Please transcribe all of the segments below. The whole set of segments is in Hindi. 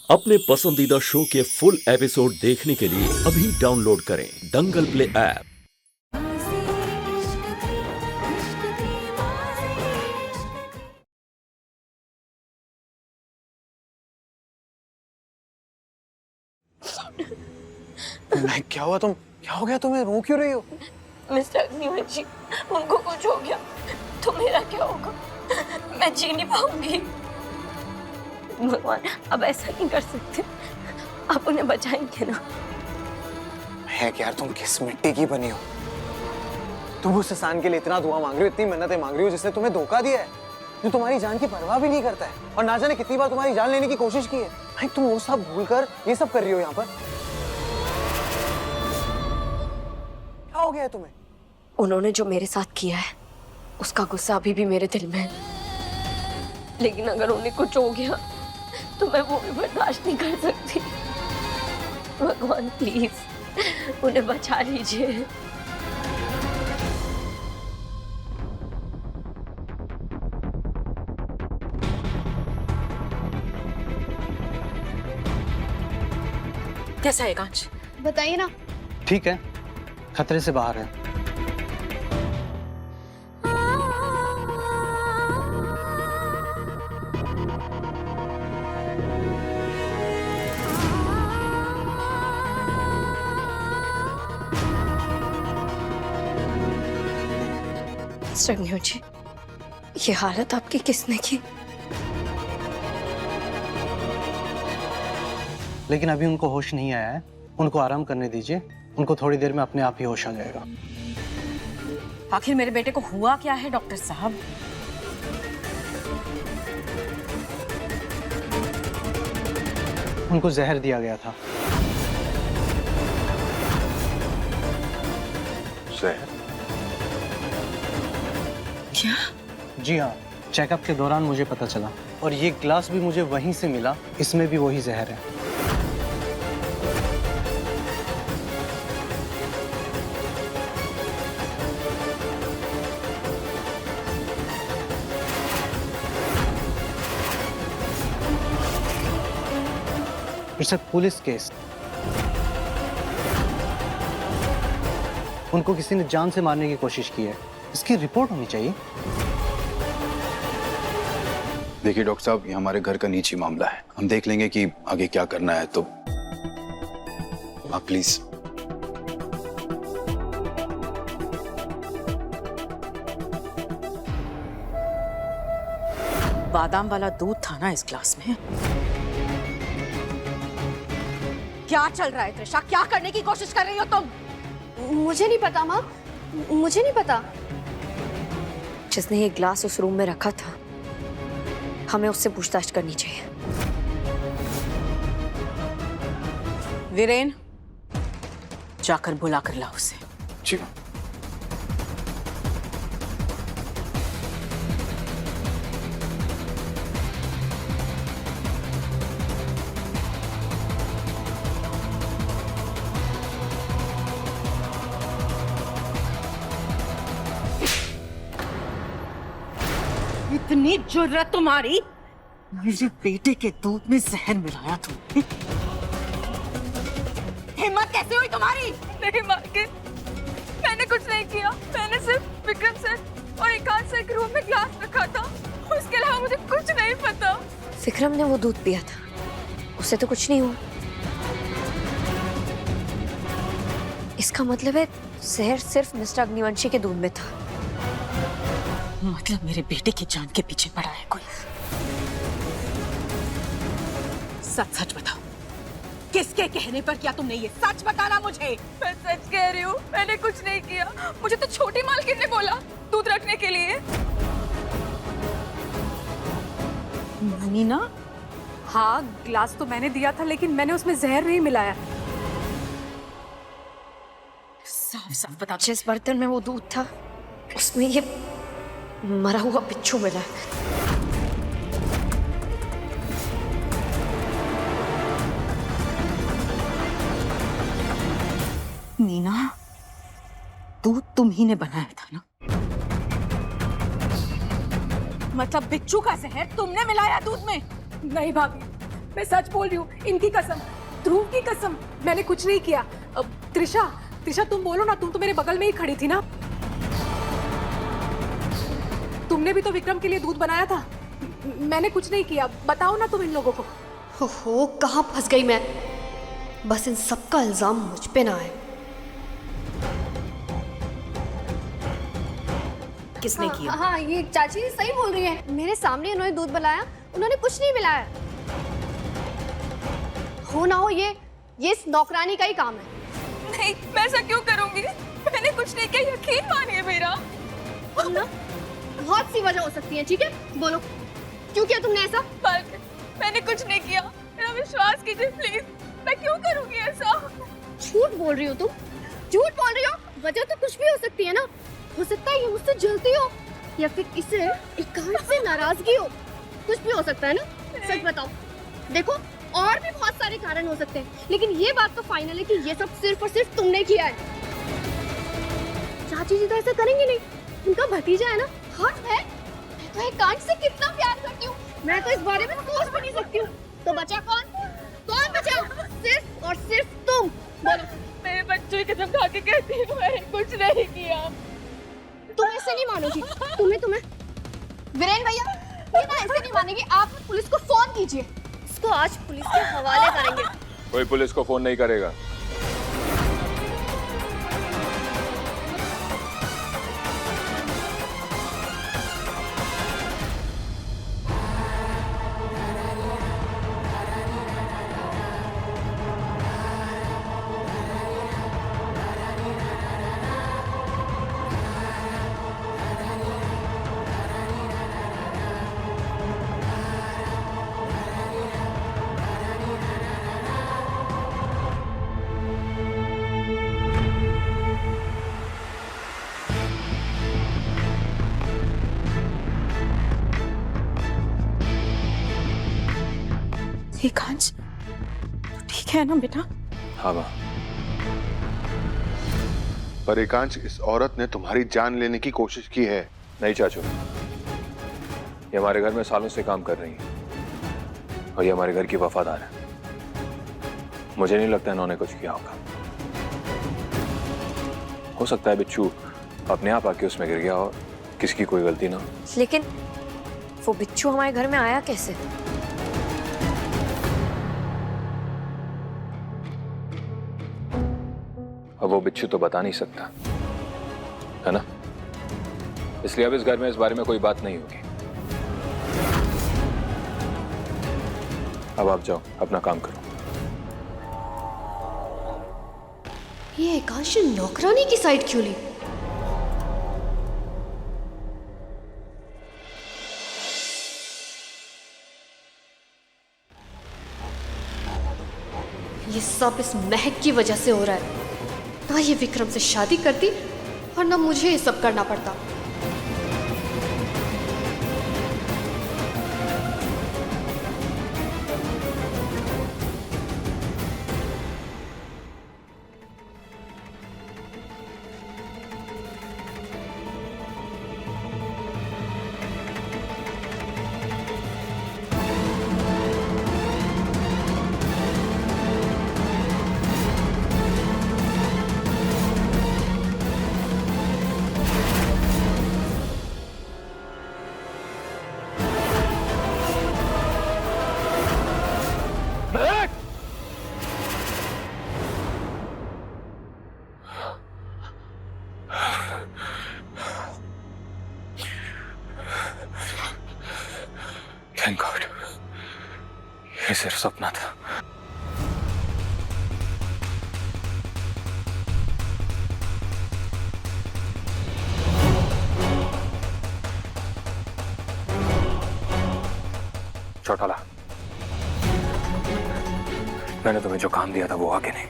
अपने पसंदीदा शो के फुल एपिसोड देखने के लिए अभी डाउनलोड करें दंगल प्ले ऐप। क्या हुआ क्या हो गया तुम्हें? रो क्यों रही हो? मिस्टर अग्निवंशी, उनको कुछ हो गया तो मेरा क्या होगा? मैं जी नहीं पाऊंगी। भगवान, अब ऐसा नहीं कर सकते, आप उन्हें बचाएंगे ना? है यार, तुम किस मिट्टी की बनी हो? तुम उस इंसान के लिए इतना दुआ मांग रही हो, इतनी मिन्नतें मांग रही हो जिसने तुम्हें धोखा दिया है, जो तुम्हारी जान की परवाह भी नहीं करता है और ना जाने कितनी बार तुम्हारी जान लेने की कोशिश की है। भाई तुम वो सब भूलकर ये सब कर रही हो यहाँ पर। क्या हो गया है तुम्हें? उन्होंने जो मेरे साथ किया है उसका गुस्सा अभी भी मेरे दिल में है, लेकिन अगर उन्हें कुछ हो गया तो मैं वो भी बर्दाश्त नहीं कर सकती। भगवान प्लीज उन्हें बचा लीजिए। कैसा है कांच? बताइए ना। ठीक है, खतरे से बाहर है। संज्ञा जी, ये हालत आपकी किसने की? लेकिन अभी उनको होश नहीं आया है, उनको आराम करने दीजिए। उनको थोड़ी देर में अपने आप ही होश आ जाएगा। आखिर मेरे बेटे को हुआ क्या है डॉक्टर साहब? उनको जहर दिया गया था। जहर? क्या? जी हाँ, चेकअप के दौरान मुझे पता चला और ये ग्लास भी मुझे वहीं से मिला, इसमें भी वही जहर है। It's a police case. उनको किसी ने जान से मारने की कोशिश की है, इसकी रिपोर्ट होनी चाहिए। देखिए डॉक्टर साहब, ये हमारे घर का निजी मामला है, हम देख लेंगे कि आगे क्या करना है, तो आप प्लीज। बादाम वाला दूध था ना इस ग्लास में? क्या चल रहा है त्रिशा? क्या करने की कोशिश कर रही हो तुम? मुझे नहीं पता माँ, मुझे नहीं पता। जिसने ये ग्लास उस रूम में रखा था, हमें उससे पूछताछ करनी चाहिए। वीरेन, जाकर बुला कर लाओ उसे। जी। इतनी जुर्रत तुम्हारी? मेरे बेटे के दूध में जहर मिलाया तुमने? हिम्मत कैसे हुई तुम्हारी? नहीं मालकिन, मैंने कुछ नहीं किया। मैंने सिर्फ विक्रम सर और एकांत सर के रूम में ग्लास रखा था, उसके अलावा मुझे कुछ नहीं पता। विक्रम ने वो दूध पिया था, उससे तो कुछ नहीं हुआ। इसका मतलब है जहर सिर्फ मिस्टर अग्निवंशी के दूध में था। मतलब मेरे बेटे की जान के पीछे पड़ा है कोई। सच सच बताओ, किसके कहने पर किया तुमने ये? सच बताना मुझे। मैं सच कह रही हूँ, मैंने कुछ नहीं किया। मुझे तो छोटी मालकिन ने बोला दूध रखने के लिए। नीना? हाँ, ग्लास तो मैंने दिया था, लेकिन मैंने उसमें जहर नहीं मिलाया। साफ साफ बता। जिस बर्तन में वो दूध था, उसमें ये मरा हुआ बिच्छू मिला है। नीना, दूध तुम ही ने बनाया था ना? मतलब बिच्छू का जहर तुमने मिलाया दूध में? नहीं भाभी, मैं सच बोल रही हूँ, इनकी कसम, ध्रुव की कसम, मैंने कुछ नहीं किया। त्रिशा तुम बोलो ना, तुम तो मेरे बगल में ही खड़ी थी ना। तुमने भी तो विक्रम के लिए दूध बनाया था। मैंने कुछ नहीं किया, बताओ ना तुम इन लोगों को। हो कहाँ फंस गई मैं। बस इन सब का इल्जाम मुझ पे ना आए। किसने किया? हाँ ये चाची सही बोल रही है। मेरे सामने उन्होंने दूध बनाया, उन्होंने कुछ नहीं मिलाया। हो ना हो ये इस नौकरानी का ही काम है। नहीं, मैं ऐसा क्यों करूंगी? मैंने कुछ नहीं किया, यकीन मानिए मेरा। ना बहुत सी वजह हो सकती है, ठीक है? बोलो क्यों किया तुमने ऐसा? मैंने कुछ नहीं किया, मेरा विश्वास कीजिए प्लीज। मैं क्यों करूंगी ऐसा? झूठ बोल रही हो तुम, झूठ बोल रही हो। वजह तो कुछ भी हो सकती है ना। हो सकता है ये मुझसे जलती हो, या फिर इसे एकांत से नाराजगी हो। कुछ भी हो सकता है ना। सच बताओ। देखो और भी बहुत सारे कारण हो सकते हैं, लेकिन ये बात तो फाइनल है कि ये सब सिर्फ और सिर्फ तुमने किया है। चाची जी तो ऐसा करेंगे नहीं, उनका भतीजा है ना। हाँ है, मैं तो एकांत से कितना प्यार करती हूँ, मैं तो इस बारे में सोच भी नहीं सकती हूँ। तो बचा कौन? कौन बचा? सिर्फ और सिर्फ तुम। बोलो। मेरे बच्चों की कसम खा के कहती हूँ, मैंने कुछ नहीं किया। तुम ऐसे नहीं मानोगी। तुम्हें वीरेन भैया, ये ना ऐसे नहीं मानेगी। आप पुलिस को फोन कीजिए, इसको आज पुलिस के हवाले करेंगे। कोई पुलिस को फोन नहीं करेगा। एकांश, ठीक है ना बेटा? हाँ माँ, पर एकांश, इस औरत ने तुम्हारी जान लेने की कोशिश की है। नहीं चाचू, ये हमारे घर में सालों से काम कर रही है और ये हमारे घर की वफादार है। मुझे नहीं लगता इन्होंने कुछ किया होगा। हो सकता है बिच्छू अपने आप आके उसमें गिर गया और किसी की कोई गलती ना हो। लेकिन वो बिच्छू हमारे घर में आया कैसे? अब वो बिच्छू तो बता नहीं सकता, है ना? इसलिए अब इस घर में इस बारे में कोई बात नहीं होगी। अब आप जाओ, अपना काम करो। ये एकांश नौकरानी की साइड क्यों ली? ये सब इस महक की वजह से हो रहा है। ना ये विक्रम से शादी करती और ना मुझे ये सब करना पड़ता। थैंक गॉड, ये सिर्फ सपना था। चौटाला, मैंने तुम्हें जो काम दिया था वो आगे नहीं।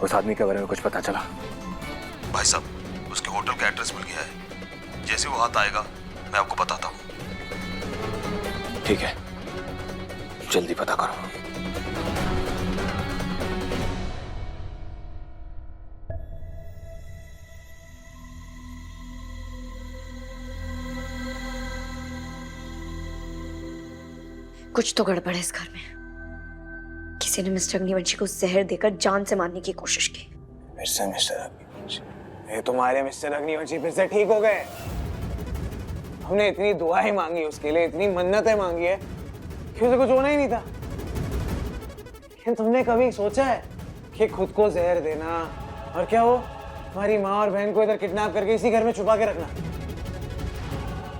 उस आदमी के बारे में कुछ पता चला? भाई साहब, उसके होटल का एड्रेस मिल गया है। जैसे वो हाथ आएगा मैं आपको बताता हूँ। ठीक है, जल्दी पता करो। कुछ तो गड़बड़ है इस घर में। किसी ने मिस्टर अग्निवंशी को जहर देकर जान से मारने की कोशिश की। फिर से मिस्टर अग्निवंशी, ये तुम्हारे मिस्टर अग्निवंशी फिर से ठीक हो गए। हमने इतनी दुआएं मांगी उसके लिए, इतनी मन्नतें मांगी है कि उसे कुछ होना ही नहीं था। लेकिन तुमने कभी सोचा है कि खुद को जहर देना और क्या हो तुम्हारी माँ और बहन को इधर किडनैप करके इसी घर में छुपा के रखना,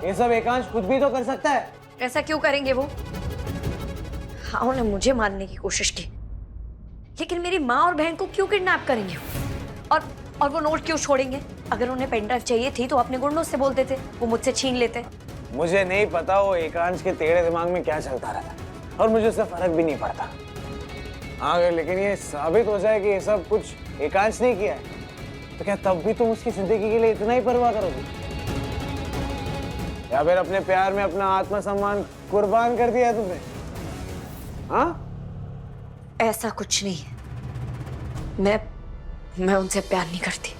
ये सब एकांश खुद भी तो कर सकता है। ऐसा क्यों करेंगे वो? हाँ, उन्हें मुझे मारने की कोशिश की, लेकिन मेरी माँ और बहन को क्यों किडनैप करेंगे? और वो नोट क्यों छोड़ेंगे? अगर उन्हें पेन ड्राइव चाहिए थी तो अपने गुंडों से बोलते थे, वो मुझसे छीन लेते। मुझे नहीं पता वो एकांश के तेरे दिमाग में क्या चलता रहता, और मुझे उससे फर्क भी नहीं पड़ता। हाँ, लेकिन ये साबित हो जाए कि ये सब कुछ एकांश ने किया है, तो क्या तब भी तुम उसकी जिंदगी के लिए इतना ही परवाह करोगे? या फिर अपने प्यार में अपना आत्मसम्मान कुर्बान कर दिया तुमने? हाँ, ऐसा कुछ नहीं है। मैं उनसे प्यार नहीं करती।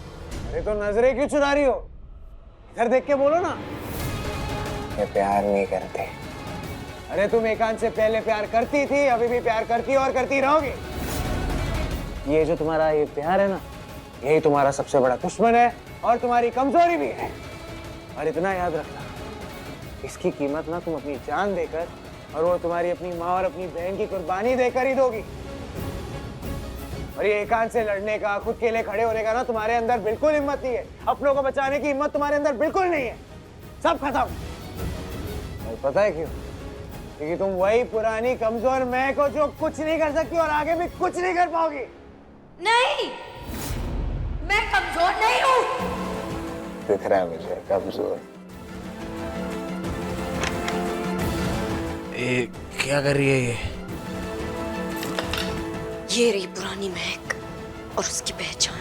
अरे तो नजरें क्यों चुरा रही हो? इधर देख के बोलो ना। ये प्यार नहीं करते। अरे तुम एकांश से पहले प्यार करती थी, अभी भी प्यार करती और करती रहोगी। ये जो तुम्हारा ये प्यार है ना, यही तुम्हारा सबसे बड़ा दुश्मन है और तुम्हारी कमजोरी भी है। और इतना याद रखना, इसकी कीमत ना तुम अपनी जान देकर, और वो तुम्हारी अपनी माँ और अपनी बहन की कुर्बानी देकर ही दोगी। और ये एकांश से लड़ने का, खुद के लिए खड़े होने का ना तुम्हारे अंदर बिल्कुल हिम्मत नहीं है। अपनों को बचाने की हिम्मत तुम्हारे अंदर बिल्कुल नहीं है। सब खत्म। और पता है क्यों? क्योंकि तुम वही पुरानी कमजोर मैं को जो कुछ नहीं कर सकती और आगे भी कुछ नहीं कर पाओगी। नहीं, मैं कमजोर नहीं हूँ। दिख रहा है मुझे कमजोर। ये क्या कर रही है ये रही पुरानी महक और उसकी पहचान।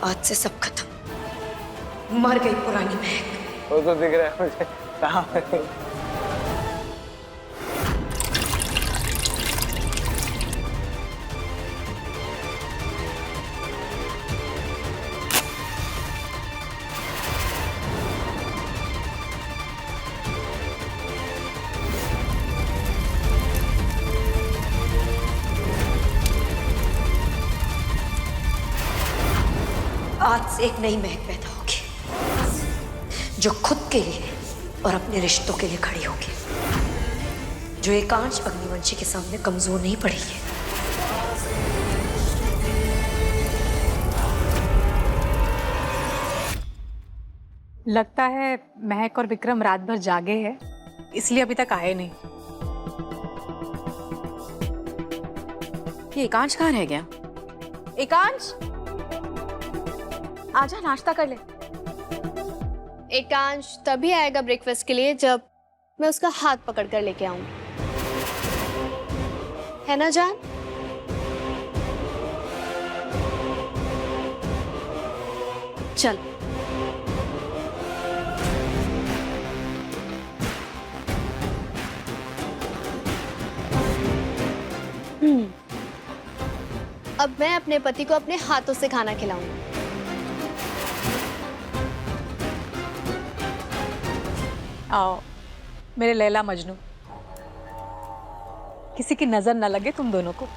आज से सब खत्म। मर गई पुरानी महक। वो तो दिख रहा है मुझे। कहाँ है? आज से एक नई महक पैदा होगी, जो खुद के लिए और अपने रिश्तों के लिए खड़ी होगी, जो एकांश अग्निवंशी के सामने कमजोर नहीं पड़ेगी। लगता है महक और विक्रम रात भर जागे हैं, इसलिए अभी तक आए नहीं। ये एकांश कहाँ रह गया? एकांश, आजा नाश्ता कर ले। एकांश तभी आएगा ब्रेकफास्ट के लिए जब मैं उसका हाथ पकड़ कर लेके आऊंगी, है ना जान? चल। अब मैं अपने पति को अपने हाथों से खाना खिलाऊंगी। आओ मेरे लैला मजनू, किसी की नजर न लगे तुम दोनों को।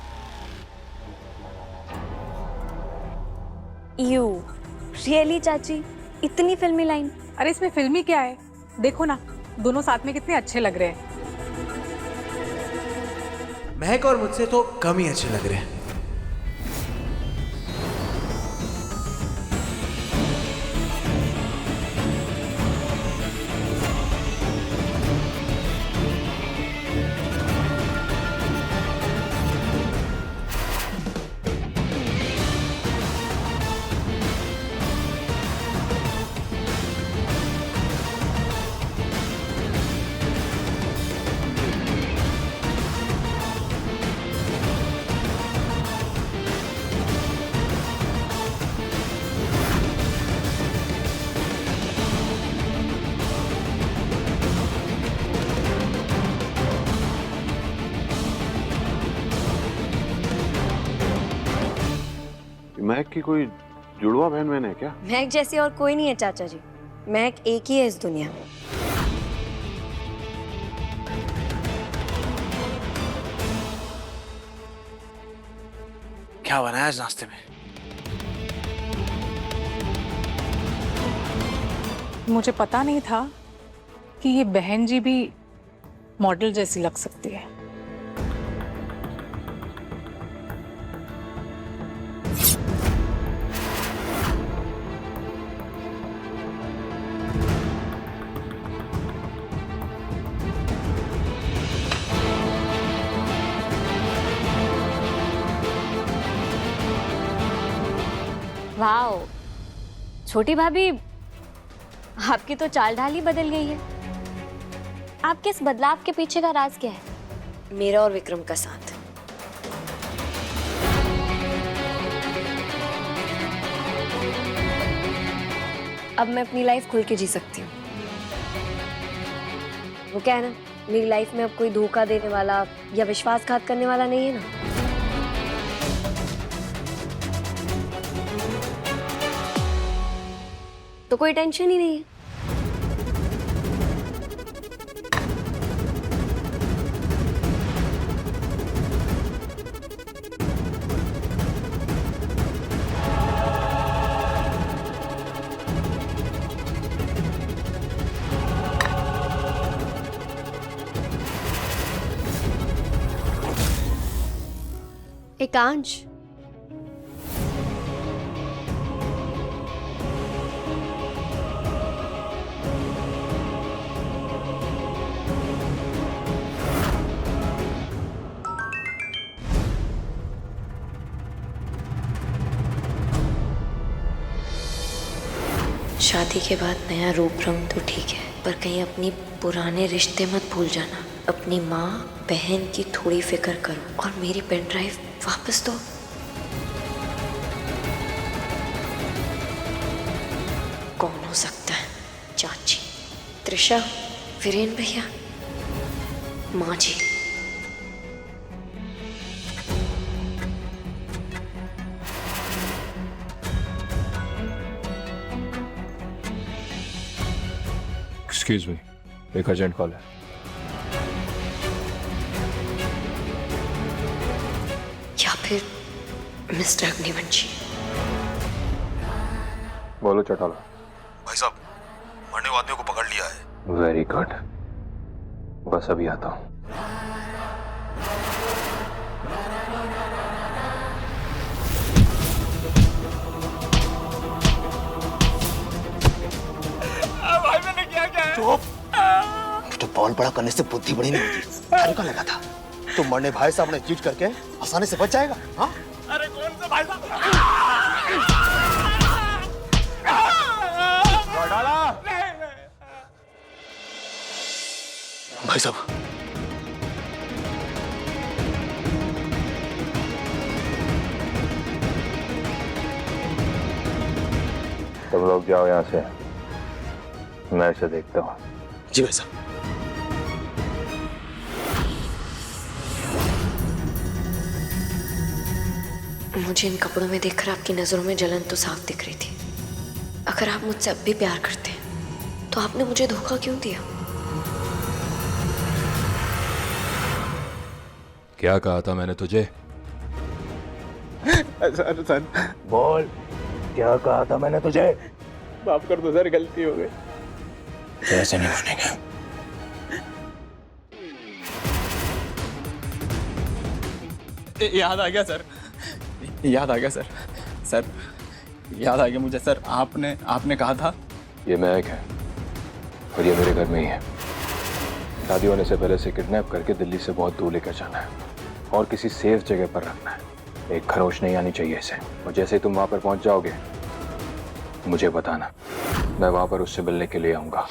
यू रियली चाची, इतनी फिल्मी लाइन? अरे इसमें फिल्मी क्या है? देखो ना, दोनों साथ में कितने अच्छे लग रहे हैं। महक और मुझसे तो कम ही अच्छे लग रहे हैं। महक की कोई जुड़वा बहन मैंने है क्या? महक जैसी और कोई नहीं है चाचा जी। महक एक ही है इस दुनिया में। क्या बनाया आज नाश्ते में? मुझे पता नहीं था कि ये बहन जी भी मॉडल जैसी लग सकती है। वाओ, छोटी भाभी, आपकी तो चाल ढाल ही बदल गई है। आपके इस बदलाव के पीछे का राज क्या है? मेरा और विक्रम का साथ। अब मैं अपनी लाइफ खुल के जी सकती हूँ। वो क्या है ना, मेरी लाइफ में अब कोई धोखा देने वाला या विश्वासघात करने वाला नहीं है ना। तो कोई टेंशन ही नहीं है। एकांश, शादी के बाद नया रूप रंग तो ठीक है, पर कहीं अपनी पुराने रिश्ते मत भूल जाना। अपनी माँ बहन की थोड़ी फिक्र करो और मेरी पेन ड्राइव वापस दो। कौन हो सकता है? चाची, त्रिशा, वीरेन भैया, माँ जी। एक्सक्यूज मी, एक अर्जेंट कॉल है। या फिर मिस्टर अग्निवंशी। बोलो चौटाला। भाई साहब, मरने वाले आदमी को पकड़ लिया है। वेरी गुड, बस अभी आता हूँ। तो बॉल बड़ा करने से बुद्धि बड़ी नहीं होती। अरे का लगा था तुम मरने भाई साहब ने चीट करके आसानी से बच जाएगा। हाँ? अरे कौन सा भाई साहब? भाई साहब, तुम लोग जाओ यहाँ से, मैं इसे देखता हूँ। जी भाई साहब। मुझे इन कपड़ों में देखकर आपकी नजरों में जलन तो साफ दिख रही थी। अगर आप मुझसे अब भी प्यार करते हैं तो आपने मुझे धोखा क्यों दिया? क्या कहा था मैंने तुझे? सर बोल, क्या कहा था मैंने तुझे? माफ कर दो सर, गलती हो गई। ऐसे नहीं होने का। याद आ गया सर, याद आ गया सर। सर याद आ गया मुझे सर, आपने कहा था। ये महक है और ये मेरे घर में ही है। शादी होने से पहले से किडनैप करके दिल्ली से बहुत दूर लेकर जाना है और किसी सेफ जगह पर रखना है। एक खरोच नहीं आनी चाहिए इसे। और जैसे ही तुम वहां पर पहुंच जाओगे मुझे बताना, मैं वहां पर उससे मिलने के लिए आऊंगा।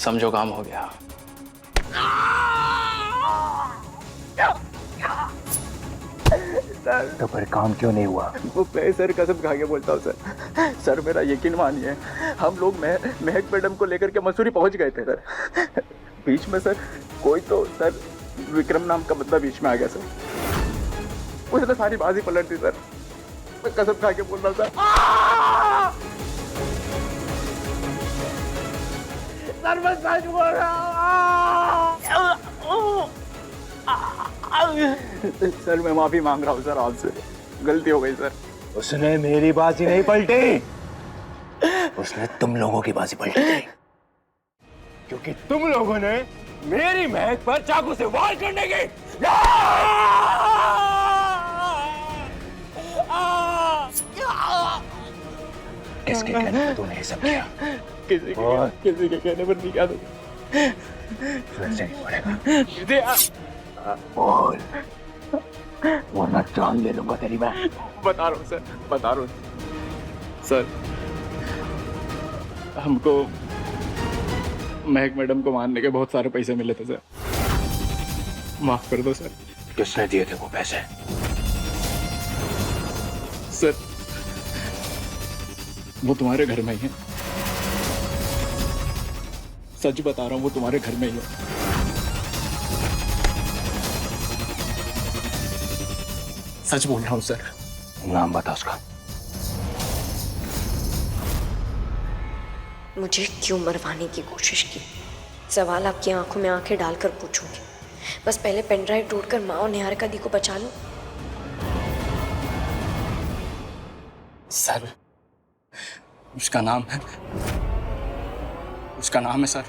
समझो काम हो गया। तो फिर काम क्यों नहीं हुआ? वो मैं सर कसम खा के बोलता हूँ सर। सर मेरा यकीन मानिए, हम लोग महक मैडम को लेकर के मसूरी पहुंच गए थे सर। बीच में सर कोई तो सर विक्रम नाम का बंदा बीच में आ गया सर। उसने सारी बाजी पलट दी सर। मैं कसम खा के बोल रहा सर। सर मैं सच बोल रहा हूँ। सर मैं माफी मांग रहा हूँ सर आपसे। गलती हो गई सर। उसने मेरी बाजी नहीं पलटी, उसने तुम लोगों की बाजी पलटी थी, क्योंकि तुम लोगों ने मेरी महक पर चाकू से वार करने की किसके कहने पर तूने ये सब किया? किसी के कहने पर नहीं किया तो फिर से नहीं पड़ेगा। बोल, वरना जान ले लूंगा तेरी मैं। बता रहा हूँ सर, बता रहा हूँ सर। हमको महक मैडम को मारने के बहुत सारे पैसे मिले थे सर, माफ कर दो सर। किसने दिए थे वो पैसे? सर वो तुम्हारे घर में ही है, सच बता रहा हूँ, वो तुम्हारे घर में ही है। सच बोल रहा हूँ सर। नाम बता उसका। मुझे क्यों मरवाने की कोशिश की? सवाल आपकी आंखों में आंखें डालकर पूछूंगी। बस पहले पेन ड्राइव ढूंढकर माँ और निहारिका दी को बचा लो। सर उसका नाम है सर